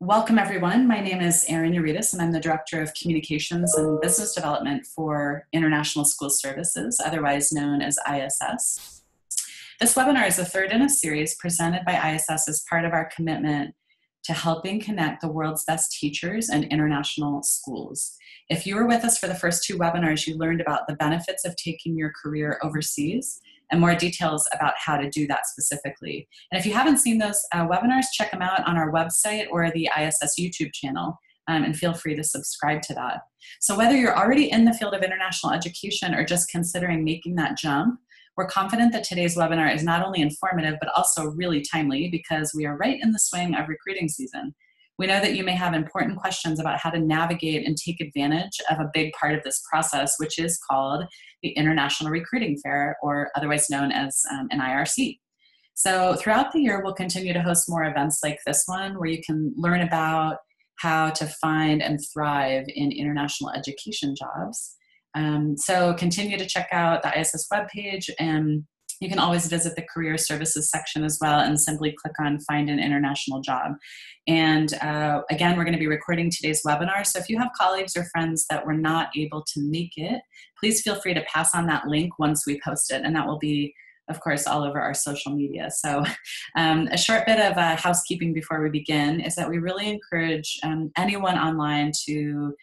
Welcome, everyone. My name is Erin Uritis, and I'm the Director of Communications and Business Development for International School Services, otherwise known as ISS. This webinar is the third in a series presented by ISS as part of our commitment to helping connect the world's best teachers and international schools. If you were with us for the first two webinars, you learned about the benefits of taking your career overseas and more details about how to do that specifically. And if you haven't seen those webinars, check them out on our website or the ISS YouTube channel, and feel free to subscribe to that. So whether you're already in the field of international education or just considering making that jump, we're confident that today's webinar is not only informative, but also really timely because we are right in the swing of recruiting season. We know that you may have important questions about how to navigate and take advantage of a big part of this process, which is called the International Recruiting Fair, or otherwise known as an IRC. So throughout the year, we'll continue to host more events like this one, where you can learn about how to find and thrive in international education jobs. So continue to check out the ISS webpage, and you can always visit the career services section as well and simply click on find an international job. And again, we're going to be recording today's webinar. So if you have colleagues or friends that were not able to make it, please feel free to pass on that link once we post it. And that will be, of course, all over our social media. So a short bit of housekeeping before we begin is that we really encourage anyone online to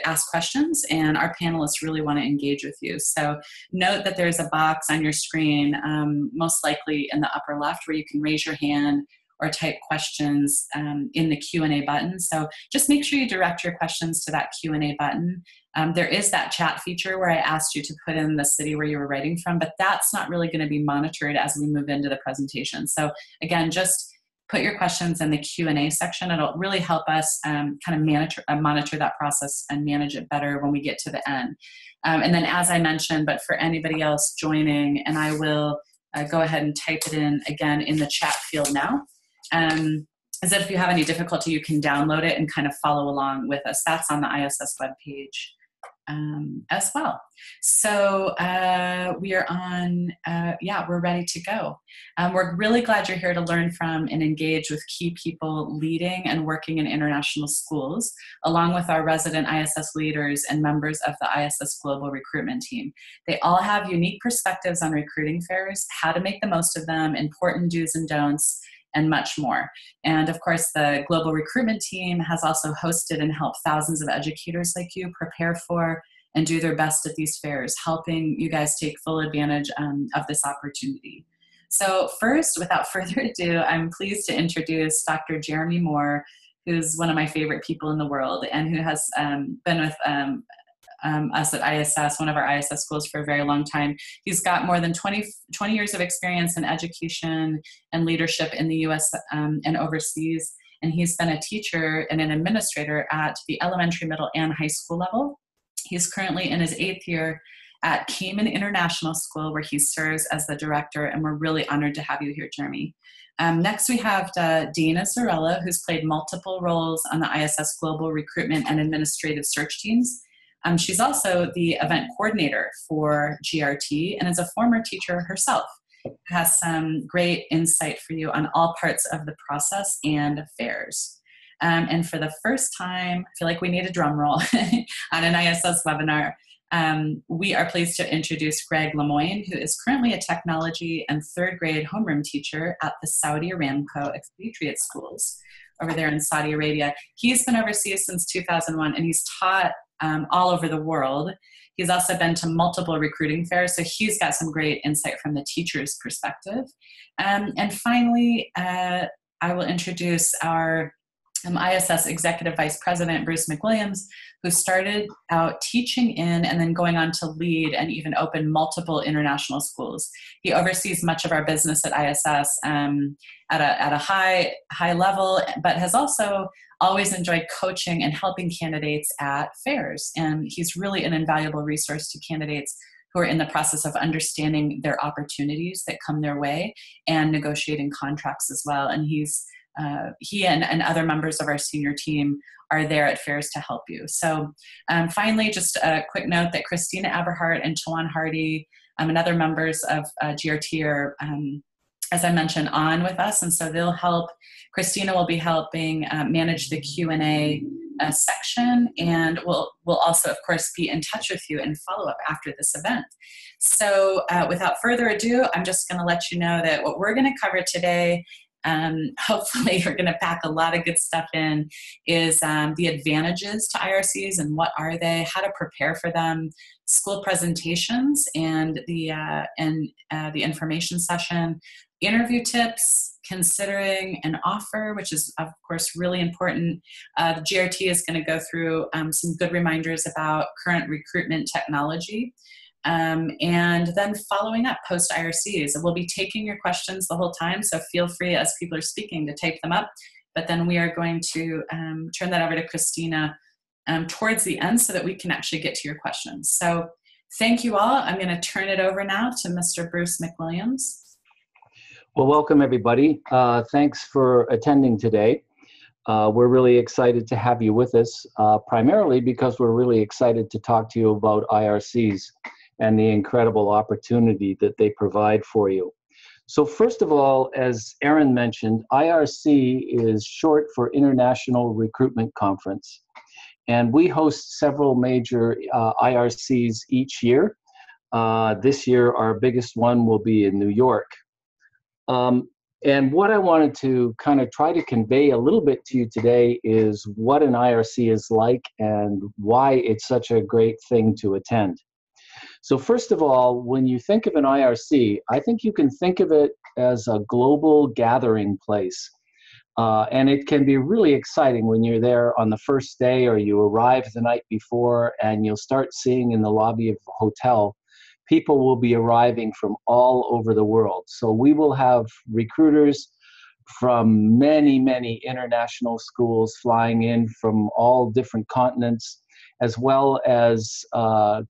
ask questions, and our panelists really want to engage with you. So note that there's a box on your screen, most likely in the upper left, where you can raise your hand or type questions in the Q&A button. So just make sure you direct your questions to that Q&A button. There is that chat feature where I asked you to put in the city where you were writing from, but that's not really going to be monitored as we move into the presentation. So again, just put your questions in the Q&A section. It'll really help us kind of monitor that process and manage it better when we get to the end. And then as I mentioned, but for anybody else joining, and I will go ahead and type it in again in the chat field now, is that if you have any difficulty, you can download it and kind of follow along with us. That's on the ISS webpage as well. So we are on, we're ready to go. We're really glad you're here to learn from and engage with key people leading and working in international schools, along with our resident ISS leaders and members of the ISS Global Recruitment Team. They all have unique perspectives on recruiting fairs, how to make the most of them, important do's and don'ts, and much more. And of course, the Global Recruitment Team has also hosted and helped thousands of educators like you prepare for and do their best at these fairs, helping you guys take full advantage of this opportunity. So first, without further ado, I'm pleased to introduce Dr. Jeremy Moore, who's one of my favorite people in the world and who has been with us at ISS, one of our ISS schools, for a very long time. He's got more than 20 years of experience in education and leadership in the US and overseas. And he's been a teacher and an administrator at the elementary, middle, and high school level. He's currently in his 8th year at Cayman International School, where he serves as the director, and we're really honored to have you here, Jeremy. Next, we have Dana Zarella, who's played multiple roles on the ISS Global Recruitment and Administrative Search teams. She's also the event coordinator for GRT and is a former teacher herself. Has some great insight for you on all parts of the process and fairs. And for the first time, I feel like we need a drum roll on an ISS webinar. We are pleased to introduce Greg Lemoyne, who is currently a technology and 3rd grade homeroom teacher at the Saudi Aramco Expatriate Schools over there in Saudi Arabia. He's been overseas since 2001, and he's taught all over the world. He's also been to multiple recruiting fairs, so he's got some great insight from the teacher's perspective. And finally, I will introduce our ISS Executive Vice President, Bruce McWilliams, who started out teaching in and then going on to lead and even open multiple international schools. He oversees much of our business at ISS at a high level, but has also always enjoyed coaching and helping candidates at fairs. And he's really an invaluable resource to candidates who are in the process of understanding their opportunities that come their way and negotiating contracts as well. And he and other members of our senior team are there at fairs to help you. So finally, just a quick note that Christina Aberhart and Tawan Hardy and other members of GRT are as I mentioned, on with us, and so they'll help. Christina will be helping manage the Q&A section, and we'll also, of course, be in touch with you and follow up after this event. So without further ado, I'm just going to let you know that what we're going to cover today, hopefully we're going to pack a lot of good stuff in, is the advantages to IRCs and what are they, how to prepare for them, school presentations, and the information session, interview tips, considering an offer, which is of course really important. The GRT is going to go through some good reminders about current recruitment technology. And then following up post IRCs. We'll be taking your questions the whole time, so feel free as people are speaking to type them up. But then we are going to turn that over to Christina towards the end so that we can actually get to your questions. So thank you all. I'm going to turn it over now to Mr. Bruce McWilliams. Well, welcome everybody. Thanks for attending today. We're really excited to have you with us, primarily because we're really excited to talk to you about IRCs and the incredible opportunity that they provide for you. So first of all, as Erin mentioned, IRC is short for International Recruitment Conference. And we host several major IRCs each year. This year, our biggest one will be in New York. And what I wanted to kind of try to convey a little bit to you today is what an IRC is like and why it's such a great thing to attend. So first of all, when you think of an IRC, I think you can think of it as a global gathering place. And it can be really exciting when you're there on the first day or you arrive the night before and you'll start seeing in the lobby of the hotel, people will be arriving from all over the world. So we will have recruiters from many, many international schools flying in from all different continents, as well as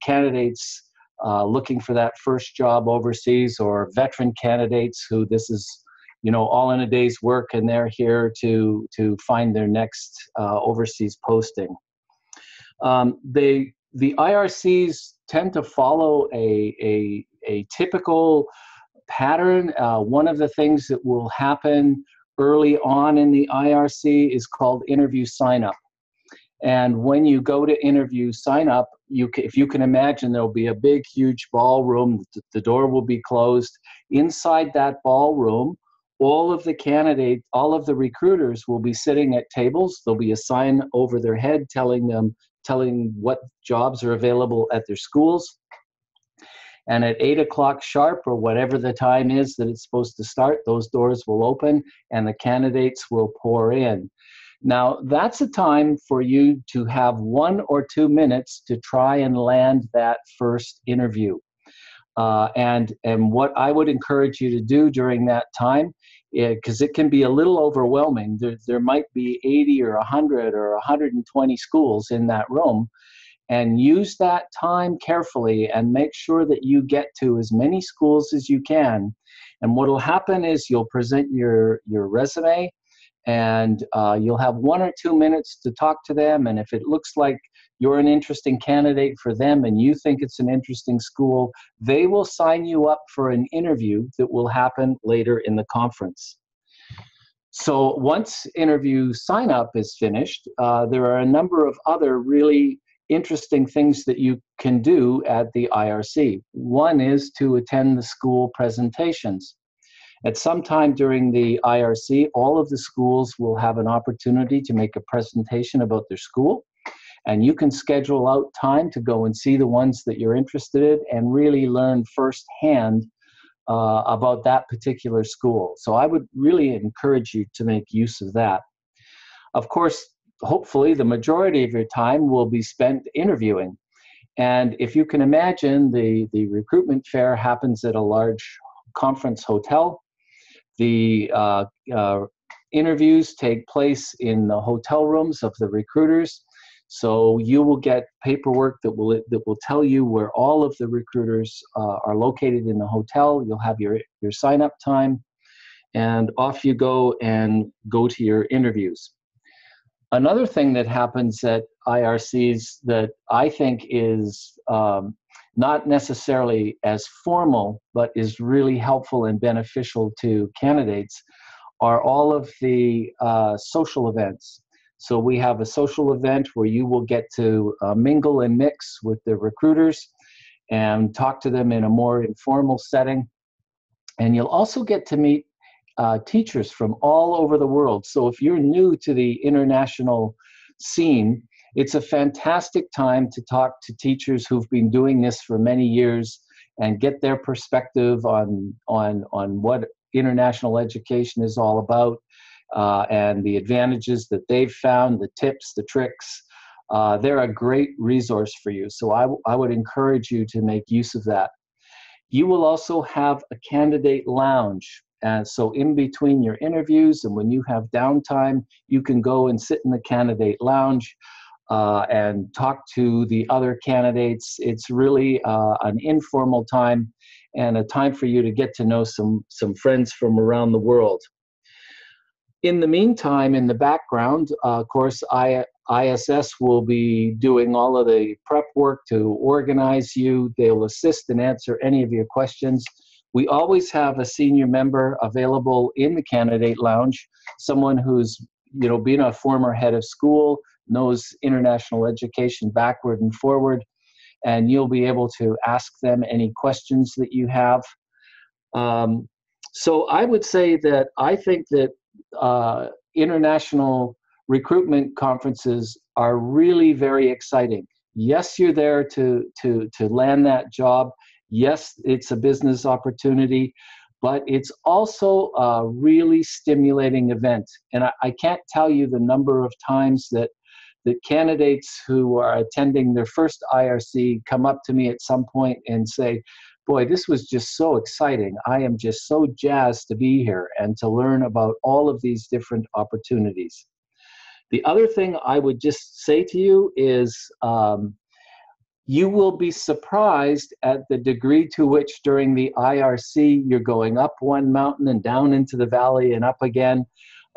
candidates looking for that first job overseas, or veteran candidates who this is, you know, all in a day's work and they're here to find their next overseas posting. The IRCs tend to follow a typical pattern. One of the things that will happen early on in the IRC is called interview sign-up. And when you go to interview sign-up, if you can imagine, there'll be a big, huge ballroom. The door will be closed. Inside that ballroom, all of the candidates, all of the recruiters will be sitting at tables. There'll be a sign over their head telling what jobs are available at their schools. And at 8 o'clock sharp, or whatever the time is that it's supposed to start, those doors will open and the candidates will pour in. Now, that's a time for you to have 1 or 2 minutes to try and land that first interview. And what I would encourage you to do during that time, because it can be a little overwhelming. There might be 80 or 100 or 120 schools in that room, and use that time carefully and make sure that you get to as many schools as you can. And what will happen is you'll present your resume, and you'll have 1 or 2 minutes to talk to them. And if it looks like you're an interesting candidate for them and you think it's an interesting school, they will sign you up for an interview that will happen later in the conference. So once interview sign up is finished, there are a number of other really interesting things that you can do at the IRC. One is to attend the school presentations. At some time during the IRC, all of the schools will have an opportunity to make a presentation about their school, and you can schedule out time to go and see the ones that you're interested in and really learn firsthand about that particular school. So I would really encourage you to make use of that. Of course, hopefully the majority of your time will be spent interviewing. And if you can imagine, the recruitment fair happens at a large conference hotel. The interviews take place in the hotel rooms of the recruiters. So you will get paperwork that will tell you where all of the recruiters are located in the hotel. You'll have your sign-up time, and off you go and go to your interviews. Another thing that happens at IRCs that I think is not necessarily as formal, but is really helpful and beneficial to candidates, are all of the social events. So we have a social event where you will get to mingle and mix with the recruiters and talk to them in a more informal setting. And you'll also get to meet teachers from all over the world. So if you're new to the international scene, it's a fantastic time to talk to teachers who've been doing this for many years and get their perspective on what international education is all about, and the advantages that they've found, the tips, the tricks. They're a great resource for you. So I would encourage you to make use of that. You will also have a candidate lounge. And so in between your interviews and when you have downtime, you can go and sit in the candidate lounge and talk to the other candidates. It's really an informal time and a time for you to get to know some friends from around the world. In the meantime, in the background, of course, ISS will be doing all of the prep work to organize you. They'll assist and answer any of your questions. We always have a senior member available in the candidate lounge, someone who's been a former head of school, knows international education backward and forward, and you'll be able to ask them any questions that you have. So I would say that I think that international recruitment conferences are really very exciting. Yes, you're there to land that job. Yes, it's a business opportunity, but it's also a really stimulating event. And I can't tell you the number of times that candidates who are attending their first IRC come up to me at some point and say, boy, this was just so exciting. I am just so jazzed to be here and to learn about all of these different opportunities. The other thing I would just say to you is you will be surprised at the degree to which during the IRC you're going up one mountain and down into the valley and up again.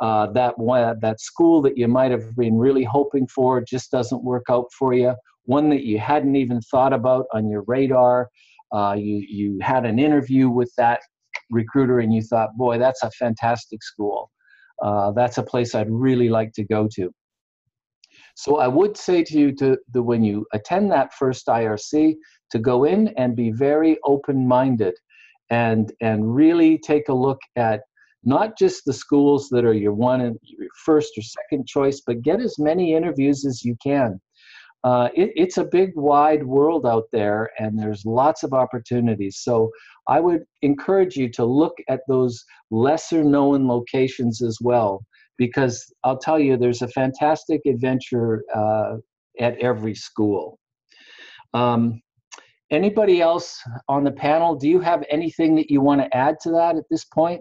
That school that you might have been really hoping for just doesn't work out for you. One that you hadn't even thought about on your radar. You had an interview with that recruiter and you thought, boy, that's a fantastic school. That's a place I'd really like to go to. So I would say to you when you attend that first IRC, to go in and be very open-minded and really take a look at not just the schools that are your first or second choice, but get as many interviews as you can. It's a big, wide world out there, and there's lots of opportunities. So I would encourage you to look at those lesser-known locations as well, because I'll tell you, there's a fantastic adventure at every school. Anybody else on the panel, do you have anything that you want to add to that at this point?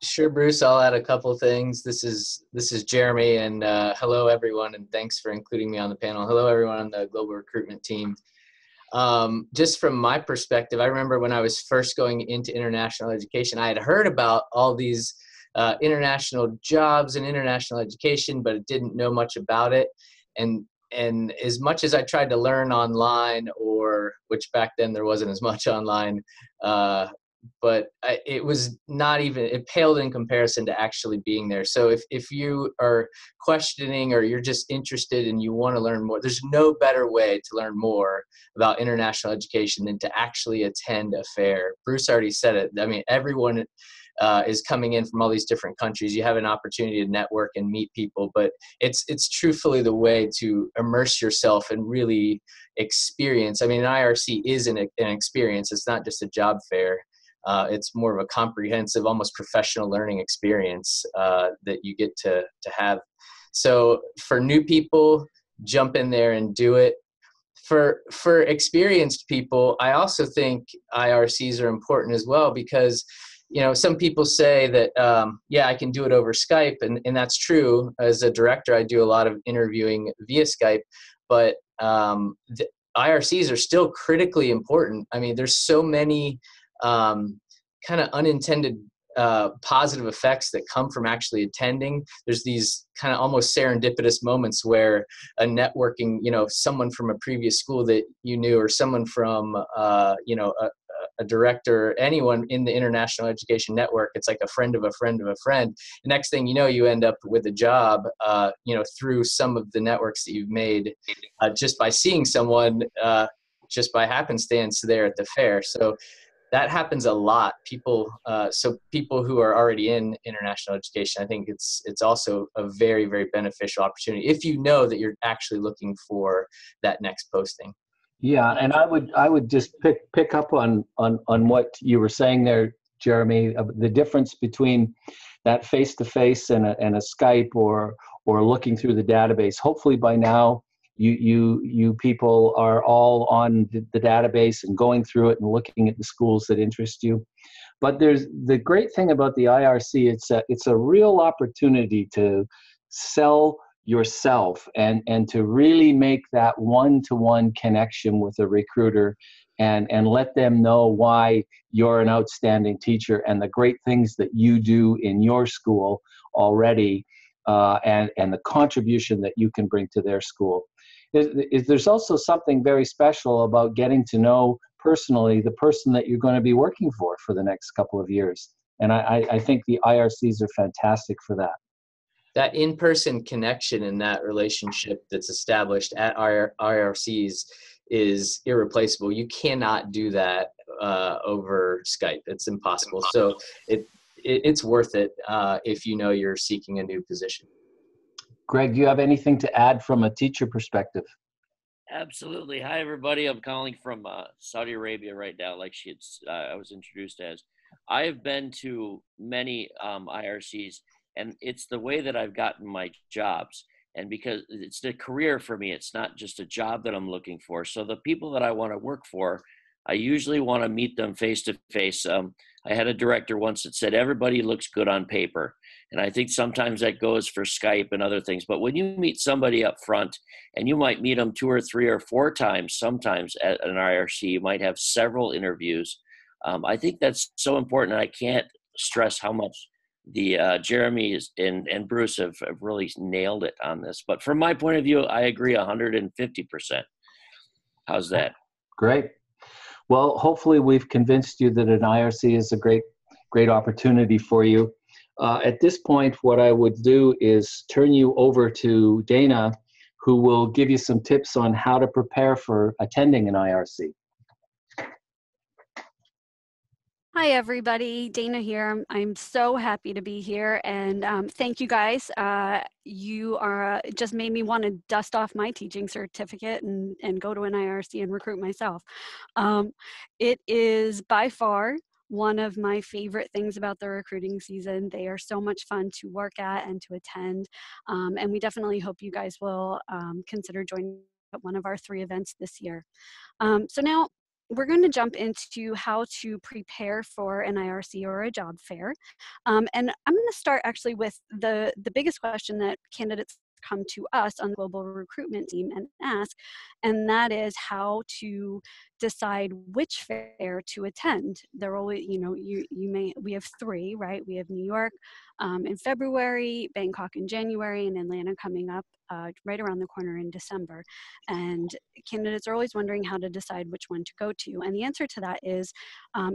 Sure, Bruce. I'll add a couple of things. This is Jeremy, and hello everyone, and thanks for including me on the panel. Hello everyone on the global recruitment team. Just from my perspective, I remember when I was first going into international education, I had heard about all these international jobs and international education, but didn't know much about it. And as much as I tried to learn online, which back then there wasn't as much online, but it paled in comparison to actually being there. So if you are questioning or you're just interested and you want to learn more, there's no better way to learn more about international education than to actually attend a fair. Bruce already said it. I mean, everyone is coming in from all these different countries. You have an opportunity to network and meet people, but it's truthfully the way to immerse yourself and really experience. I mean, an IRC is an experience. It's not just a job fair. It's more of a comprehensive, almost professional learning experience that you get to have. So for new people, jump in there and do it. For experienced people, I also think IRCs are important as well, because some people say that, I can do it over Skype, and that's true. As a director, I do a lot of interviewing via Skype, but the IRCs are still critically important. I mean, there's so many kind of unintended positive effects that come from actually attending. There's these kind of almost serendipitous moments where a networking, someone from a previous school that you knew, or someone from, a director, anyone in the international education network, it's like a friend of a friend of a friend. The next thing you know, you end up with a job, through some of the networks that you've made just by seeing someone, just by happenstance there at the fair. So that happens a lot. People who are already in international education, I think it's also a very, very beneficial opportunity if you know that you're actually looking for that next posting. Yeah, and I would just pick up on what you were saying there, Jeremy. The difference between that face-to-face and a Skype or looking through the database. Hopefully by now you people are all on the database and going through it and looking at the schools that interest you. But there's the great thing about the IRC. It's a real opportunity to sell yourself and to really make that one-to-one connection with a recruiter and let them know why you're an outstanding teacher and the great things that you do in your school already, and the contribution that you can bring to their school. There's also something very special about getting to know personally the person that you're going to be working for the next couple of years. And I think the IRCs are fantastic for that. That in-person connection and that relationship that's established at IRCs is irreplaceable. You cannot do that over Skype. It's impossible. So it's worth it if you know you're seeking a new position. Greg, do you have anything to add from a teacher perspective? Absolutely. Hi, everybody. I'm calling from Saudi Arabia right now, like I was introduced as. I have been to many IRCs, and it's the way that I've gotten my jobs. And because it's the career for me, it's not just a job that I'm looking for. So the people that I want to work for, I usually want to meet them face to face. I had a director once that said, everybody looks good on paper. And I think sometimes that goes for Skype and other things. But when you meet somebody up front, and you might meet them 2 or 3 or 4 times, sometimes at an IRC, you might have several interviews. I think that's so important. And I can't stress how much Jeremy and Bruce have really nailed it on this. But from my point of view, I agree 150%. How's that? Great. Well, hopefully we've convinced you that an IRC is a great opportunity for you. At this point, what I would do is turn you over to Dana, who will give you some tips on how to prepare for attending an IRC. Hi, everybody. Dana here. I'm so happy to be here, and thank you guys. You just made me want to dust off my teaching certificate and go to an IRC and recruit myself. It is by far one of my favorite things about the recruiting season. They are so much fun to work at and to attend, and we definitely hope you guys will consider joining at one of our 3 events this year. So now, we're going to jump into how to prepare for an IRC or a job fair. And I'm going to start actually with the biggest question that candidates come to us on the global recruitment team and ask, and that is how to decide which fair to attend. They're always, we have 3, right? We have New York in February, Bangkok in January, and Atlanta coming up right around the corner in December. And candidates are always wondering how to decide which one to go to. And the answer to that is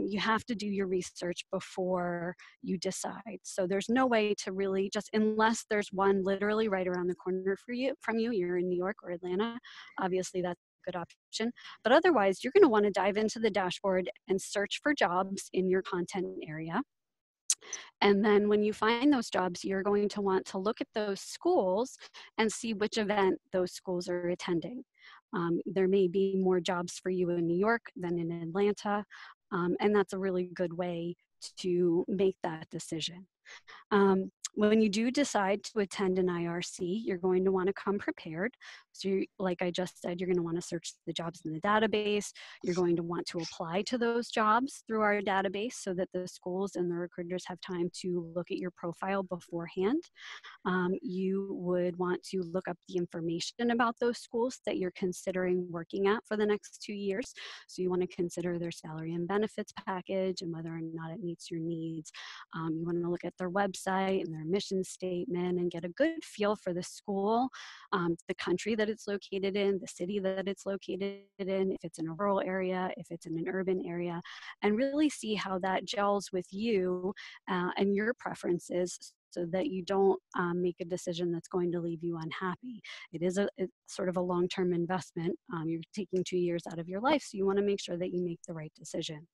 you have to do your research before you decide. So there's no way to really unless there's one literally right around the corner from you, you're in New York or Atlanta, obviously that's a good option. But otherwise, you're going to want to dive into the dashboard and search for jobs in your content area. And then when you find those jobs, you're going to want to look at those schools and see which event those schools are attending. There may be more jobs for you in New York than in Atlanta, and that's a really good way to make that decision. When you do decide to attend an IRC, you're going to want to come prepared. So like I just said, you're going to want to search the jobs in the database. You're going to want to apply to those jobs through our database so that the schools and the recruiters have time to look at your profile beforehand. You would want to look up the information about those schools that you're considering working at for the next 2 years. So you want to consider their salary and benefits package and whether or not it meets your needs. You want to look at their website and their mission statement and get a good feel for the school, the country that it's located in, the city that it's located in, if it's in a rural area, if it's in an urban area, and really see how that gels with you and your preferences, so that you don't make a decision that's going to leave you unhappy. It's sort of a long-term investment. You're taking 2 years out of your life, so you want to make sure that you make the right decision.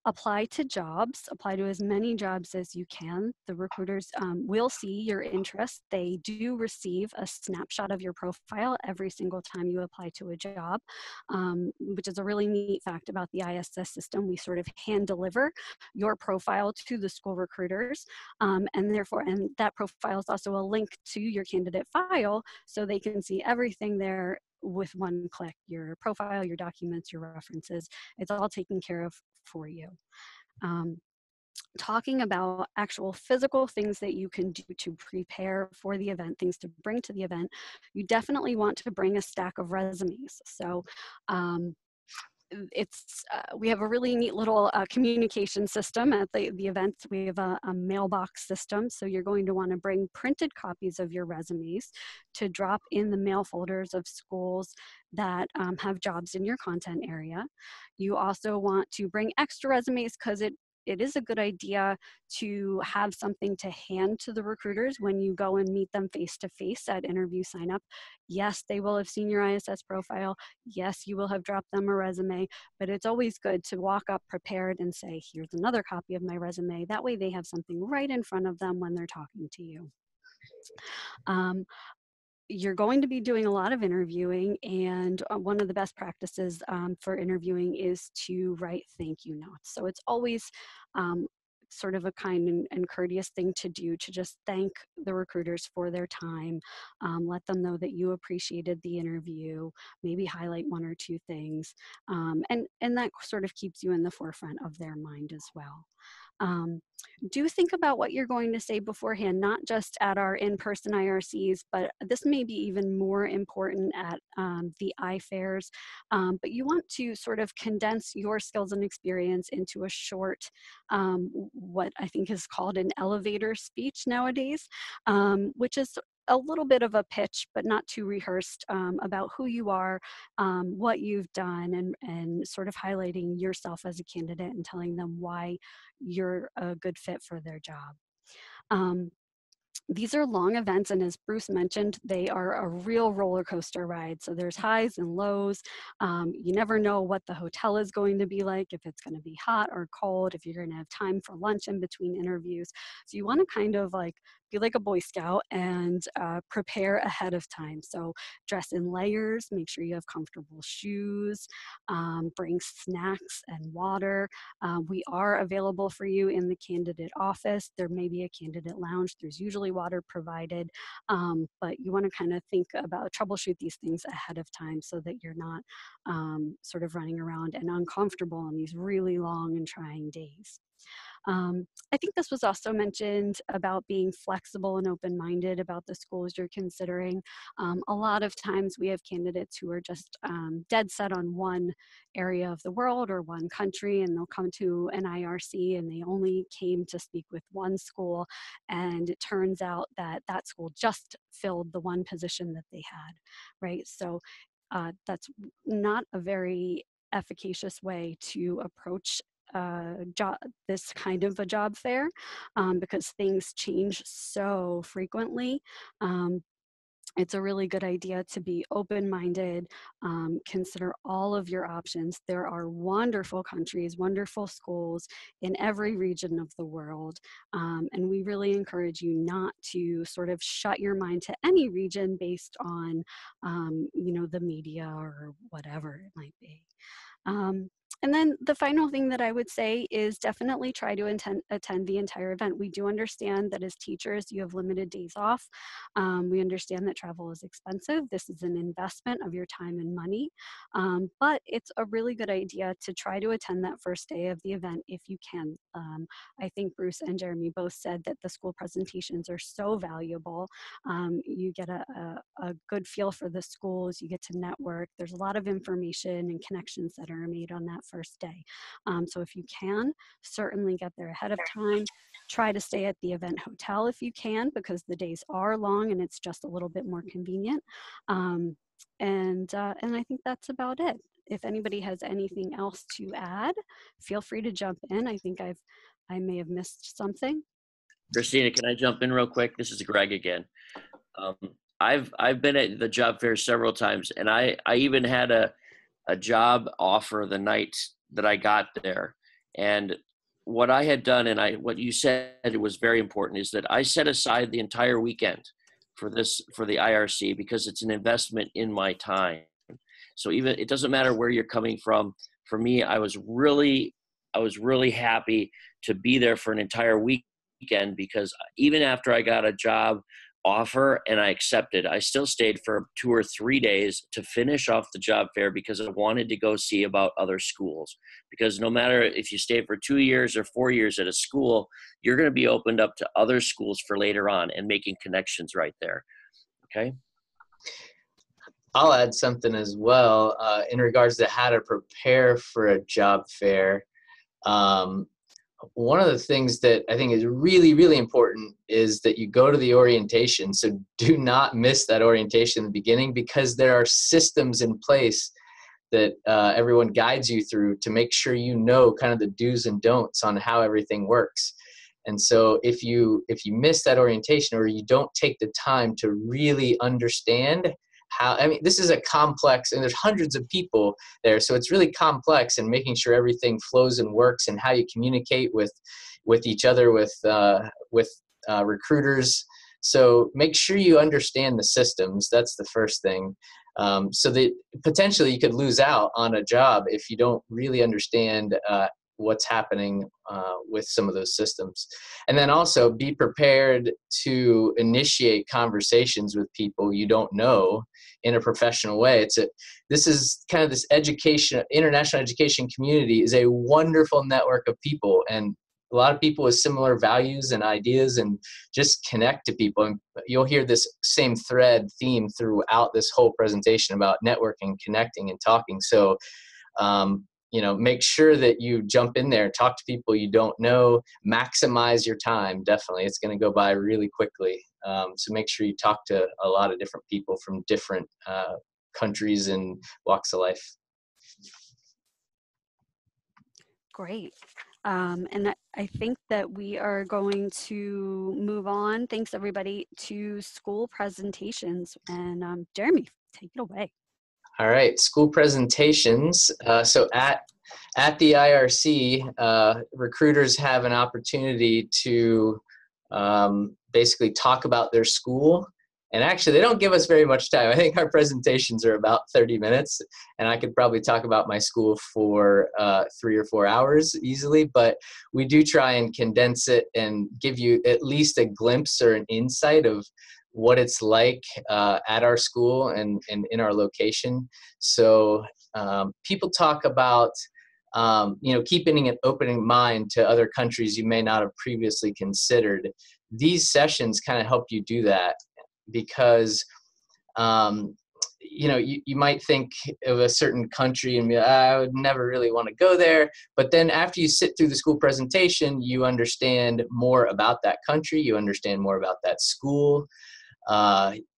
Apply to jobs, apply to as many jobs as you can. The recruiters will see your interest. They do receive a snapshot of your profile every single time you apply to a job, which is a really neat fact about the ISS system. We sort of hand deliver your profile to the school recruiters, and that profile is also a link to your candidate file, so they can see everything there with one click. Your profile, your documents, your references, it's all taken care of for you. Talking about actual physical things that you can do to prepare for the event, things to bring to the event, you definitely want to bring a stack of resumes. So we have a really neat little communication system at the events. We have a mailbox system, so you're going to want to bring printed copies of your resumes to drop in the mail folders of schools that have jobs in your content area. You also want to bring extra resumes because it is a good idea to have something to hand to the recruiters when you go and meet them face-to-face at interview sign-up. Yes, they will have seen your ISS profile. Yes, you will have dropped them a resume, but it's always good to walk up prepared and say, here's another copy of my resume. That way they have something right in front of them when they're talking to you. You're going to be doing a lot of interviewing, and one of the best practices for interviewing is to write thank you notes. So it's always sort of a kind and courteous thing to do, to just thank the recruiters for their time, let them know that you appreciated the interview, maybe highlight 1 or 2 things, and that sort of keeps you in the forefront of their mind as well. Do think about what you're going to say beforehand, not just at our in-person IRCs, but this may be even more important at the iFairs. But you want to sort of condense your skills and experience into a short, what I think is called an elevator speech nowadays, which is a little bit of a pitch, but not too rehearsed, about who you are, what you've done, and sort of highlighting yourself as a candidate and telling them why you're a good fit for their job. These are long events, and as Bruce mentioned, they are a real roller coaster ride. So there's highs and lows. You never know what the hotel is going to be like, if it's going to be hot or cold, if you're going to have time for lunch in between interviews. So you want to kind of like be like a Boy Scout and prepare ahead of time. So dress in layers, make sure you have comfortable shoes, bring snacks and water. We are available for you in the candidate office. There may be a candidate lounge. There's usually water provided, but you want to kind of think about, troubleshoot these things ahead of time so that you're not sort of running around and uncomfortable on these really long and trying days. I think this was also mentioned about being flexible and open-minded about the schools you're considering. A lot of times we have candidates who are just dead set on one area of the world or one country, and they'll come to an IRC and they only came to speak with one school, and it turns out that that school just filled the one position that they had, right? So that's not a very efficacious way to approach this kind of a job fair, because things change so frequently. It's a really good idea to be open-minded, consider all of your options. There are wonderful countries, wonderful schools in every region of the world, and we really encourage you not to sort of shut your mind to any region based on, you know, the media or whatever it might be. And then the final thing that I would say is definitely try to attend the entire event. We do understand that as teachers, you have limited days off. We understand that travel is expensive. This is an investment of your time and money, but it's a really good idea to try to attend that first day of the event if you can. I think Bruce and Jeremy both said that the school presentations are so valuable. You get a good feel for the schools, you get to network. There's a lot of information and connections that are made on that first day. So if you can, certainly get there ahead of time. Try to stay at the event hotel if you can, because the days are long and it's just a little bit more convenient. And I think that's about it. If anybody has anything else to add, feel free to jump in. I think I may have missed something. Christina, can I jump in real quick? This is Greg again. I've been at the job fair several times, and I even had a job offer the night that I got there. And what I had done, and what you said was very important, is that I set aside the entire weekend for the IRC, because it's an investment in my time. So even, it doesn't matter where you're coming from. For me, I was really happy to be there for an entire weekend, because even after I got a job offer and I accepted, I still stayed for 2 or 3 days to finish off the job fair, because I wanted to go see about other schools. Because no matter if you stay for 2 years or 4 years at a school, you're going to be opened up to other schools for later on and making connections right there. Okay. I'll add something as well in regards to how to prepare for a job fair. One of the things that I think is really, really important is that you go to the orientation. So do not miss that orientation in the beginning, because there are systems in place that everyone guides you through to make sure you know kind of the do's and don'ts on how everything works. And so if you miss that orientation, or you don't take the time to really understand how, I mean, this is a complex, and there's hundreds of people there, so it's really complex, and making sure everything flows and works, and how you communicate with each other, with recruiters. So make sure you understand the systems. That's the first thing. So that potentially you could lose out on a job if you don't really understand what's happening with some of those systems. And then also be prepared to initiate conversations with people you don't know in a professional way. This is kind of this international education community is a wonderful network of people, and a lot of people with similar values and ideas, and just connect to people. And you'll hear this same theme throughout this whole presentation about networking, connecting, and talking. So, make sure that you jump in there, talk to people you don't know, maximize your time. Definitely. It's going to go by really quickly. So make sure you talk to a lot of different people from different countries and walks of life. Great. And I think that we are going to move on. Thanks, everybody, to school presentations. And Jeremy, take it away. All right, school presentations. So at the IRC, recruiters have an opportunity to basically talk about their school. And actually, they don't give us very much time. I think our presentations are about 30 minutes, and I could probably talk about my school for 3 or 4 hours easily, but we do try and condense it and give you at least a glimpse or an insight of what it's like at our school and in our location. So people talk about keeping an open mind to other countries you may not have previously considered. These sessions kind of help you do that, because you might think of a certain country and be, I would never really want to go there. But then after you sit through the school presentation, you understand more about that country, you understand more about that school.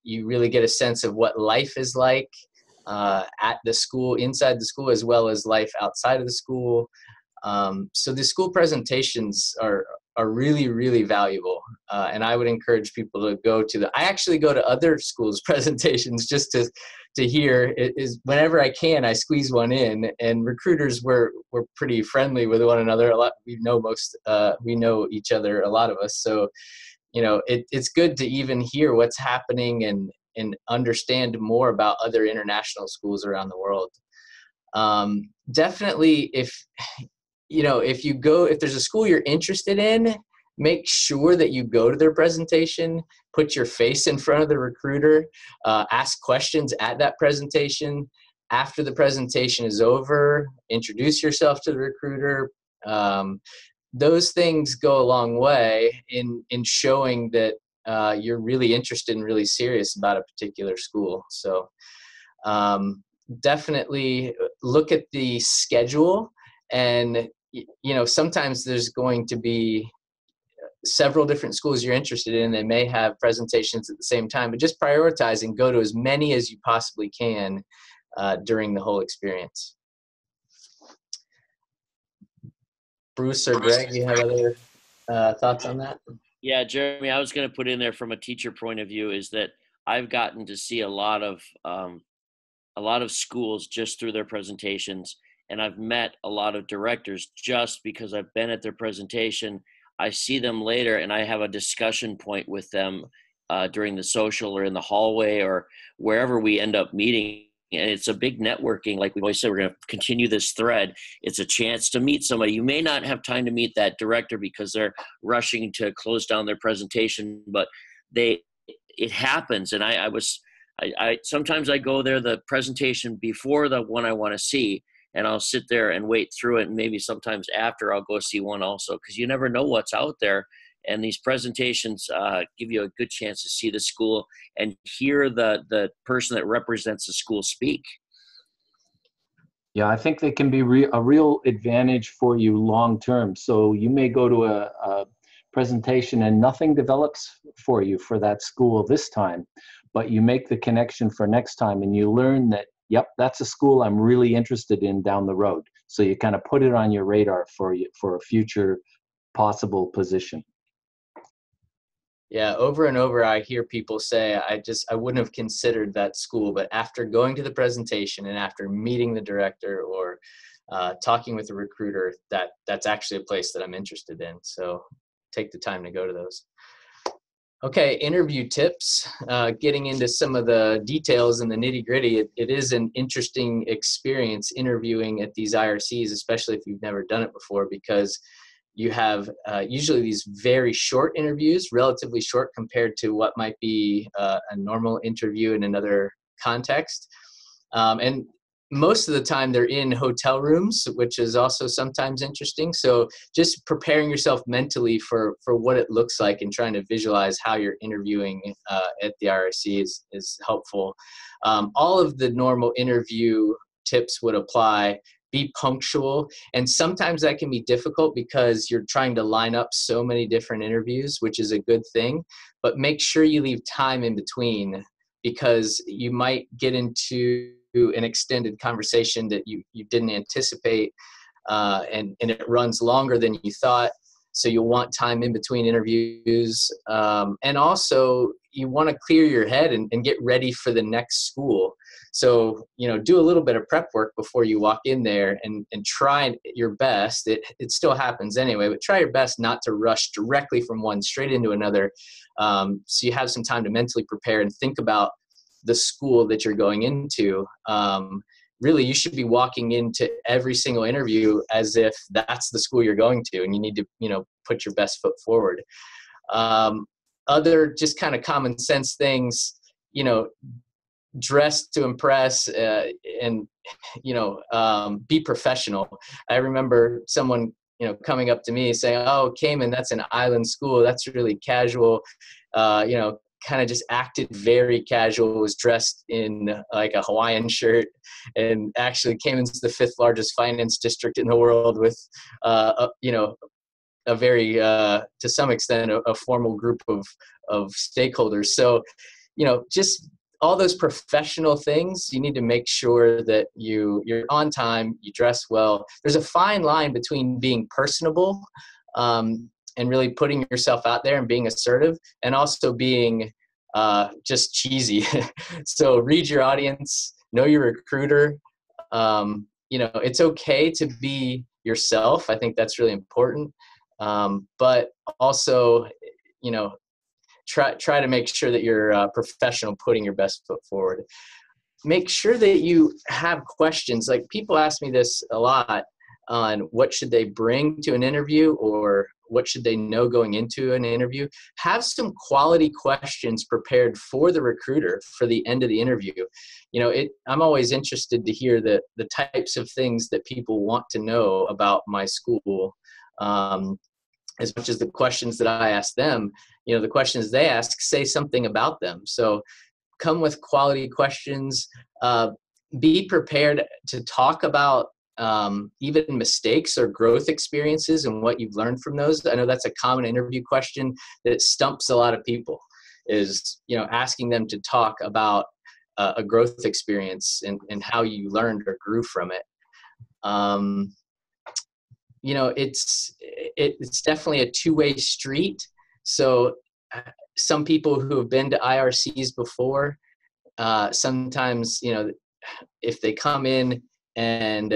You really get a sense of what life is like at the school, inside the school, as well as life outside of the school. So the school presentations are really, really valuable. And I would encourage people to go to I actually go to other schools' presentations just to hear. It is whenever I can, I squeeze one in. And recruiters, we're pretty friendly with one another. A lot, we know each other, a lot of us. So, it's good to even hear what's happening and understand more about other international schools around the world. Definitely, if there's a school you're interested in, make sure that you go to their presentation, put your face in front of the recruiter, ask questions at that presentation. After the presentation is over, introduce yourself to the recruiter. Those things go a long way in showing that you're really interested and really serious about a particular school. So definitely look at the schedule, and sometimes there's going to be several different schools you're interested in. They may have presentations at the same time, but just prioritize and go to as many as you possibly can during the whole experience. Bruce or Greg, you have other thoughts on that? Yeah, Jeremy, I was going to put in there from a teacher point of view is that I've gotten to see a lot of schools just through their presentations, and I've met a lot of directors just because I've been at their presentation. I see them later, and I have a discussion point with them during the social or in the hallway or wherever we end up meeting. And it's a big networking. Like we always said, we're going to continue this thread. It's a chance to meet somebody. You may not have time to meet that director because they're rushing to close down their presentation, but it happens. And I sometimes I go there the presentation before the one I want to see, and I'll sit there and wait through it. And maybe sometimes after I'll go see one also, because you never know what's out there. And these presentations give you a good chance to see the school and hear the person that represents the school speak. Yeah, I think they can be a real advantage for you long term. So you may go to a presentation and nothing develops for you for that school this time, but you make the connection for next time and you learn that, yep, that's a school I'm really interested in down the road. So you kind of put it on your radar for a future possible position. Yeah, over and over I hear people say, I wouldn't have considered that school, but after going to the presentation and after meeting the director or talking with the recruiter, that's actually a place that I'm interested in. So take the time to go to those. Okay, interview tips. Getting into some of the details and the nitty-gritty, it is an interesting experience interviewing at these IRCs, especially if you've never done it before, because you have usually these very short interviews, relatively short compared to what might be a normal interview in another context. And most of the time they're in hotel rooms, which is also sometimes interesting. So just preparing yourself mentally for what it looks like and trying to visualize how you're interviewing at the IRC is helpful. All of the normal interview tips would apply. Be punctual. And sometimes that can be difficult because you're trying to line up so many different interviews, which is a good thing, but make sure you leave time in between, because you might get into an extended conversation that you didn't anticipate, and it runs longer than you thought. So you'll want time in between interviews. And also you want to clear your head and get ready for the next school. So, do a little bit of prep work before you walk in there and try your best. It still happens anyway, but try your best not to rush directly from one straight into another. So you have some time to mentally prepare and think about the school that you're going into. Really, you should be walking into every single interview as if that's the school you're going to, and you need to, put your best foot forward. Other just kind of common sense things, dress to impress, and be professional. I remember someone coming up to me saying, "Oh, Cayman, that's an island school. That's really casual." Kind of just acted very casual, was dressed in like a Hawaiian shirt, and actually Cayman's the 5th largest finance district in the world with a very to some extent a formal group of stakeholders. So just all those professional things, you need to make sure that you're on time, you dress well. There's a fine line between being personable and really putting yourself out there and being assertive, and also being just cheesy. So read your audience, know your recruiter. It's okay to be yourself. I think that's really important. But also, try to make sure that you're professional, putting your best foot forward. make sure that you have questions. Like, people ask me this a lot on what should they bring to an interview or what should they know going into an interview. Have some quality questions prepared for the recruiter for the end of the interview. You know, I'm always interested to hear the types of things that people want to know about my school, as much as the questions that I ask them. You know, the questions they ask say something about them. So come with quality questions. Be prepared to talk about even mistakes or growth experiences and what you've learned from those. I know that's a common interview question that stumps a lot of people, is, you know, asking them to talk about a growth experience and how you learned or grew from it. You know, it's definitely a two-way street. So some people who have been to IRCs before, sometimes, you know, if they come in and,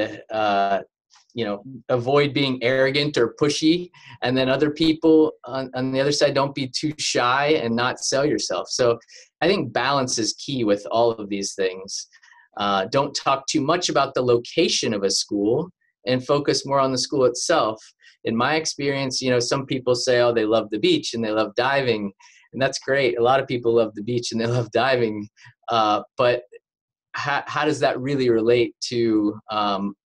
you know, avoid being arrogant or pushy, and then other people on the other side, don't be too shy and not sell yourself. So I think balance is key with all of these things. Don't talk too much about the location of a school and focus more on the school itself. In my experience, you know, some people say, oh, they love the beach and they love diving, and that's great. A lot of people love the beach and they love diving, but how does that really relate to,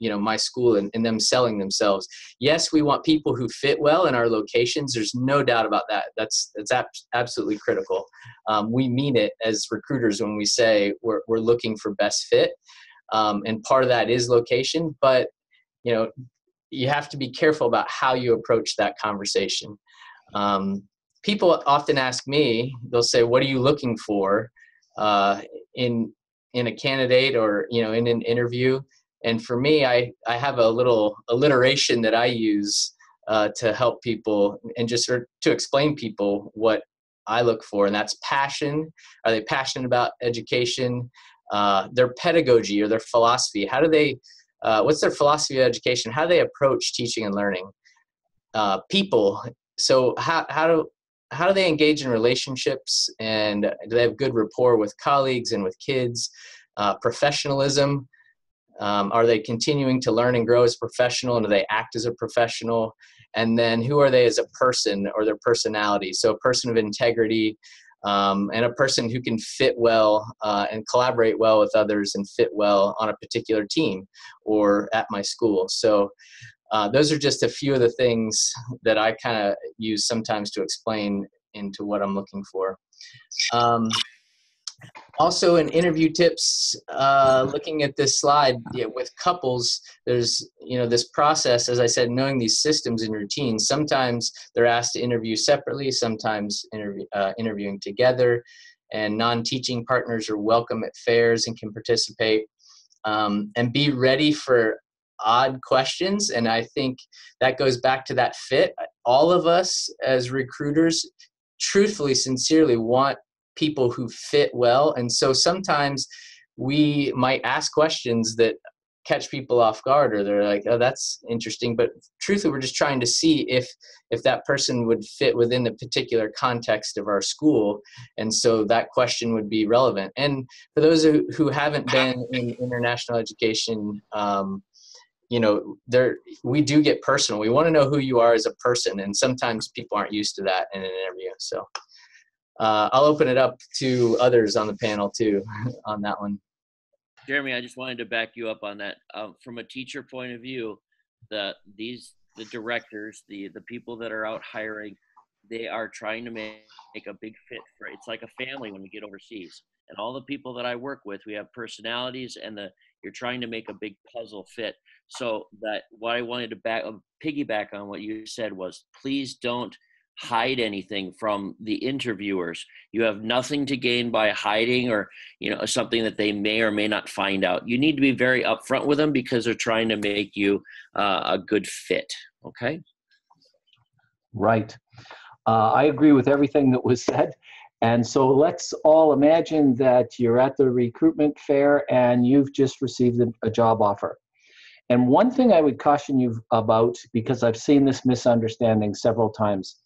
you know, my school and them selling themselves? Yes, we want people who fit well in our locations. There's no doubt about that. That's absolutely critical. We mean it as recruiters when we say we're looking for best fit. And part of that is location, but, you know, you have to be careful about how you approach that conversation. People often ask me, they'll say, what are you looking for in a candidate or, you know, in an interview? And for me, I have a little alliteration that I use to help people and just to explain people what I look for. And that's passion. Are they passionate about education? Their pedagogy or their philosophy. How do they, what's their philosophy of education? How do they approach teaching and learning? People. So how do they engage in relationships, and do they have good rapport with colleagues and with kids? Professionalism. Are they continuing to learn and grow as a professional, and do they act as a professional? And then who are they as a person, or their personality? So a person of integrity, and a person who can fit well and collaborate well with others and fit well on a particular team or at my school. So those are just a few of the things that I kind of use sometimes to explain into what I'm looking for. Also, in interview tips, looking at this slide, with couples, there's, you know, this process, as I said, knowing these systems and routines. Sometimes they're asked to interview separately, sometimes interviewing together, and non-teaching partners are welcome at fairs and can participate. And be ready for odd questions. And I think that goes back to that fit. All of us as recruiters truthfully, sincerely want people who fit well. And so sometimes we might ask questions that catch people off guard, or they're like, oh, that's interesting. But truthfully, we're just trying to see if that person would fit within the particular context of our school. And so that question would be relevant. And for those who haven't been in international education, you know, we do get personal. We want to know who you are as a person. And sometimes people aren't used to that in an interview. So I'll open it up to others on the panel too on that one. Jeremy, I just wanted to back you up on that. From a teacher point of view, the directors, the people that are out hiring, they are trying to make a big fit for it. It's like a family when we get overseas. And all the people that I work with, we have personalities, and you're trying to make a big puzzle fit. So that what I wanted to piggyback on what you said was, please don't hide anything from the interviewers. You have nothing to gain by hiding, or, you know, something that they may or may not find out. You need to be very upfront with them because they're trying to make you a good fit. Okay. Right. I agree with everything that was said. And so let's all imagine that you're at the recruitment fair and you've just received a job offer. And one thing I would caution you about, because I've seen this misunderstanding several times,